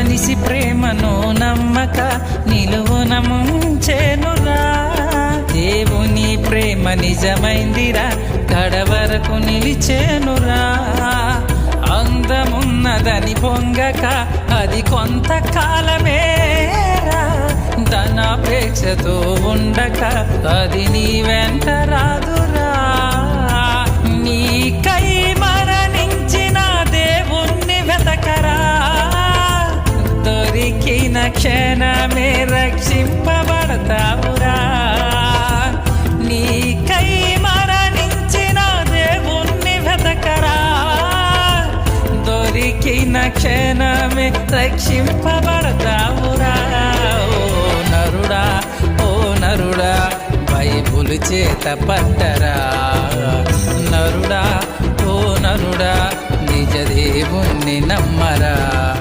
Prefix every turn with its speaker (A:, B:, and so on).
A: మనిషి ప్రేమను నమ్మక నిలువున ముంచెనురా. దేవుని ప్రేమ నిజమైందిరా, కడవరకు నిలిచేనురా. అందమున్నదని పొంగక అది కొంతకాలమేరా. ధనాపేక్షతో ఉండక అది నీ వెంట రాదురా. నీకై మరణించిన దేవుణ్ణి వెతకరా, దొరికిన క్షణమే రక్షింపబడతావురా. నీకై మరణించిన దేవుణ్ణి వెతకరా, దొరికిన క్షణమే రక్షింపబడతావురా. ఓ నరుడా, ఓ నరుడా, బైబులు చేత పట్టరా. నరుడా, ఓ నరుడా, నిజ దేవుణ్ణి నమ్మరా.